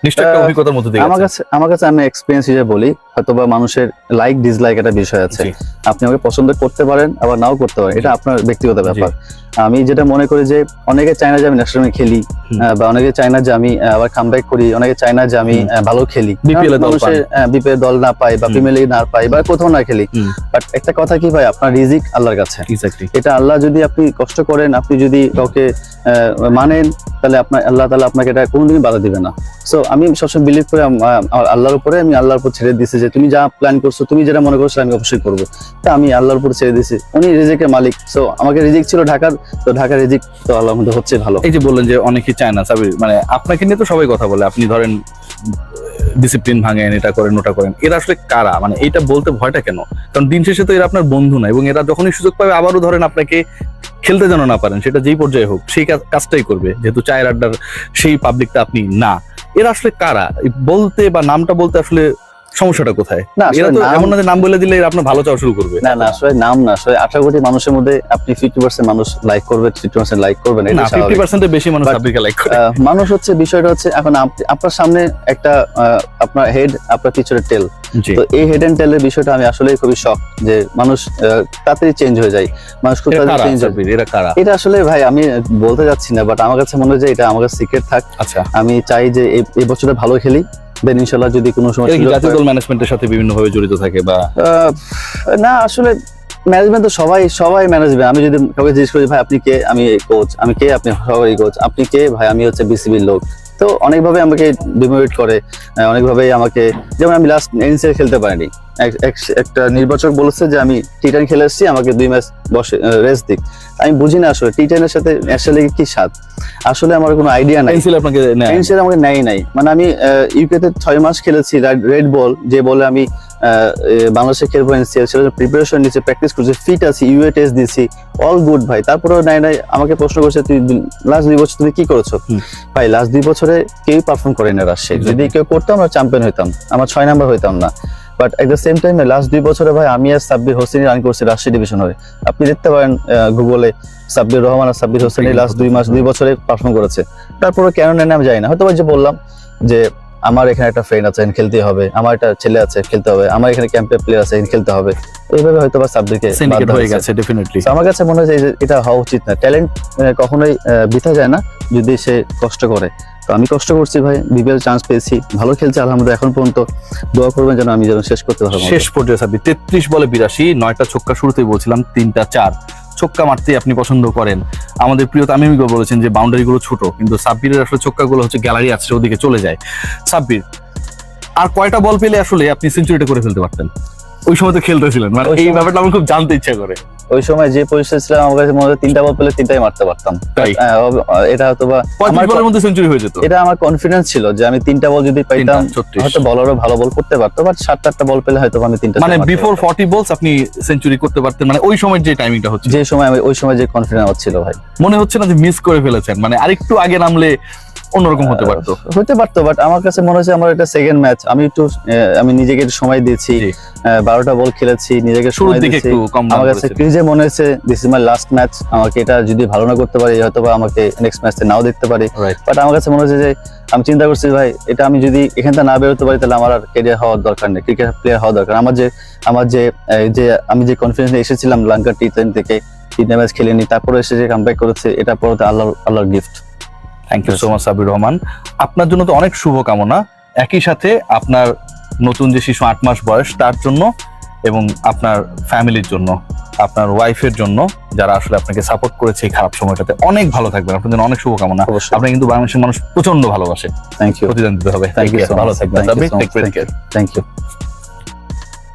নিশ্চয়ই একটা অভিজ্ঞতার মধ্যে দিয়ে আমার কাছে আমি এক্সপেরিয়েন্স হিসেবে বলি, হয়তোবা মানুষের লাইক ডিসলাইক একটা বিষয় আছে। আপনি আমাকে পছন্দ করতে পারেন আবার নাও করতে পারেন, এটা আপনার ব্যক্তিগত ব্যাপার। আমি যেটা মনে করি যে অনেকে চায় না যে আমি ন্যাশনাল খেলি, বা অনেকে চায় না যে আমি আবার কামব্যাক করি, অনেকে চায় না যে আমি ভালো খেলি, বিপিএল দল না পাই বা প্রিমিয়ার লিগ না পাই বা কোথাও না খেলি। বাট একটা কথা কি ভাই, আপনার রিজিক আল্লাহর কাছে। এটা আল্লাহ যদি আপনি কষ্ট করেন, আপনি যদি কাউকে মানেন, তাহলে আপনার আল্লাহ তাআলা আপনাকে এটা কোনোদিনই বাধা দিবে না। সো আমি সবসময় বিলিভ করি আল্লাহর উপরে, আমি আল্লাহর উপর ছেড়ে দিয়েছি যে তুমি যা প্ল্যান করছো, তুমি যেটা মনে করছো আমি অবশ্যই করবো। তা আমি আল্লাহর উপর ছেড়ে দিয়েছি, উনি রিজিকের মালিক। সো আমাকে রিজিক ছিল ঢাকার, তো ঢাকার রিজিক তো আল্লাহর মধ্যে হচ্ছে ভালো। এই যে বললেন যে অনেকেই চায় না সাবির, মানে আপনাকে নিয়ে তো সবাই কথা বলে, আপনি ধরেন ডিসিপ্লিন ভাঙেন, এটা করেন ওটা করেন, এরা আসলে কারা? মানে এইটা বলতে ভয়টা কেন? কারণ দিন শেষে তো এরা আপনার বন্ধু না, এবং এরা যখনই সুযোগ পাবে আবারও ধরেন আপনাকে খেলতে যেন না পারেন, সেটা যেই পর্যায়ে হোক সেই কাজটাই করবে, যেহেতু চায়ের আড্ডার সেই পাবলিকটা আপনি না। এরা আসলে কারা বলতে বা নামটা বলতে আসলে সমস্যাটা কোথায়? না এরা তো এমন না যে নাম বলে দিলে আপনার ভালো চাওয়া শুরু করবে। না আসলে নাম না, আসলে 18 কোটি মানুষের মধ্যে আপনি 50% মানুষ লাইক করবে, 50% লাইক করবে না। 50% এর বেশি মানুষ সাব্বিরকে লাইক করে। মানুষ হচ্ছে, বিষয়টা হচ্ছে এখন আপনার সামনে একটা আপনার হেড, আপনার পিছনে টেল। তো এই হেড এন্ড টেলের বিষয়টা আমি আসলে খুবই শক যে মানুষ তাড়াতাড়ি চেঞ্জ হয়ে যায়, মানুষ খুব তাড়াতাড়ি চেঞ্জ হয়। এরা কারা? এটা আসলে ভাই আমি বলতে যাচ্ছি না, বাট আমার কাছে মনে হয় যে এটা আমার কাছে সিক্রেট থাক। আচ্ছা, আমি চাই যে এই বছরটা ভালো খেলি, দেন ইনশাআল্লাহ যদি কোনো সময় জাতীয় দল ম্যানেজমেন্টের সাথে বিভিন্ন ভাবে জড়িত থাকে বা না, আসলে ম্যানেজমেন্ট তো সবাই ম্যানেজমেন্ট। আমি যদি কাউকে জিজ্ঞেস করি ভাই আপনি কে, আমি কোচ। আমি কে, আপনি সবাই কোচ। আপনি কে ভাই, আমি হচ্ছে বিসিবির লোক। তো অনেকভাবে আমাকে ডিমোটিভেট করে, অনেকভাবে আমাকে, যেমন আমি লাস্ট এনসিএল খেলতে পারিনি, একটা নির্বাচক বলেছে যে আমি টি10 খেলে এসেছি, আমাকে 2 ম্যাচ বসে রেস্ট দিক। আমি বুঝি না আসলে টি10 এর সাথে ন্যাশনাল লিগের কি স্বাদ, আসলে আমার কোনো আইডিয়া নাই। এনসিএল আমাকে নেয় নাই, মানে আমি ইউকে তে 6 মাস খেলেছি রেড বল, যে বলে আমি বাংলাদেশে খেলবো এনসিএল, সেটা প্রিপারেশন নিচ্ছে, প্র্যাকটিস করছি, ফিট আছি, ইউএ টেস্ট দিয়েছি, অল গুড ভাই। তারপরেও নাই আমাকে প্রশ্ন করছে তুই লাস্ট 2 বছর তুমি কি করেছো? ভাই লাস্ট 2 বছরে কেউ পারফর্ম করে না রাজশাহী। যদি কেউ করতাম আমরা চ্যাম্পিয়ন হইতাম, আমার 6 নাম্বার হইতাম না। বাট এট দ্য সেম টাইমে লাস্ট 2 বছরে ভাই আমি আর সাব্বির হোসেন রান করছি রাজশাহী ডিভিশন হয়ে। আপনি দেখতে পারেন গুগলে, সাব্বির রহমান আর সাব্বির হোসেন লাস্ট 2 বছরে পারফর্ম করেছে। তারপরে কেন নেন আমি জানি না, হয়তো যে বললাম যে আমার এখানে একটা ফ্রেন্ড আছে, খেলতে হবে, আমার একটা ছেলে আছে, খেলতে হবে, আমার এখানে ক্যাম্পে প্লেয়ার আছে, খেলতে হবে, এইভাবে হয়তো বা সাব্বিরকে হয়ে গেছে। ডেফিনেটলি আমার কাছে মনে হয় যে এটা হওয়া উচিত না। ট্যালেন্ট কখনোই বৃথা যায় না যদি সে কষ্ট করে। তো আমি কষ্ট করছি ভাই, বিপিএল চান্স পেয়েছি, ভালো খেলছে আলহামদুলিল্লাহ। এখন পর্যন্ত দোয়া করবেন যেন আমি শেষ করতে পারবো। শেষ পর্যায়ে সাব্বির 33 বলে 82, 9টা ছক্কা, শুরুতেই বলছিলাম 3টা 4 ছক্কা মারতেই আপনি পছন্দ করেন। আমাদের প্রিয় তামিম ইকবাল বলেছেন যে বাউন্ডারি গুলো ছোট, কিন্তু সাব্বিরের আসলে ছক্কাগুলো হচ্ছে গ্যালারি আছে ওদিকে চলে যায়। সাব্বির আর কয়টা বল পেলে আসলে আপনি সেঞ্চুরিটা করে ফেলতে পারতেন? ওই সময় তো খেলতেছিলেন, মানে এই ব্যাপারটা আমার খুব জানতে ইচ্ছা করে। ওই সময় যে পজিশনে ছিলাম আমার কাছে মনে হয় 3টা বল পেলে 3টাই মারতে পারতাম। এটা হয়তো বা আমার বলের মধ্যে সেঞ্চুরি হয়ে যেত, এটা আমার কনফিডেন্স ছিল যে আমি 3টা বল যদি পাইতাম হয়তো বলারও ভালো বল করতে পারতো। বাট 7-8টা বল পেলে হয়তো আমি 3টা, মানে বিফোর 40 বলস আপনি সেঞ্চুরি করতে পারতেন। মানে ওই সময় যে টাইমিংটা হচ্ছে, যে সময় ওই সময় যে কনফিডেন্স ছিল ভাই, মনে হচ্ছে না যে মিস করে ফেলেছেন? মানে আরেকটু আগে নামলে অন্যরকম হতে পারতো। বাট আমার কাছে মনে হচ্ছে আমার এটা সেকেন্ড ম্যাচ, আমি নিজেকে একটু সময় দিয়েছি, 12টা বল খেলেছি, নিজেকে সময় দিয়েছি। আমার কাছে ক্রিজে মনে হচ্ছে this is my last match, আমাকে এটা যদি ভালো না করতে পারি হয়তো বা আমাকে নেক্সট ম্যাচে নাও দেখতে পারি। বাট আমার কাছে মনে হচ্ছে যে আমি চিন্তা করছি ভাই, এটা আমি যদি এখান থেকে না বেরোতে পারি তাহলে আমার আর ক্যারিয়ার হওয়ার দরকার নেই, ক্রিকেট প্লেয়ার হওয়ার দরকার। আমি যে কনফিডেন্স এসেছিলাম লঙ্কা টি10 থেকে, 3টা ম্যাচ খেলে নি, তারপরে এসে যে কামব্যাক করেছে, এটা পরে আল্লাহর gift. Thank you so much Sabbir Rahman. আপনার জন্য তো অনেক শুভকামনা, একই সাথে আপনার নতুন যে শিশু 8 মাস বয়স তার জন্য, এবং আপনার ফ্যামিলির জন্য, আপনার ওয়াইফের জন্য, যারা আসলে আপনাকে সাপোর্ট করেছে এই খারাপ সময়টাতে। অনেক ভালো থাকবেন, আপনার জন্য অনেক শুভকামনা। আপনি কিন্তু বাংলাদেশের মানুষ প্রচন্ড ভালোবাসে। থ্যাংক ইউ, প্রতিদান দিতে হবে। থ্যাংক ইউ, ভালো থাকবেন। Thank you.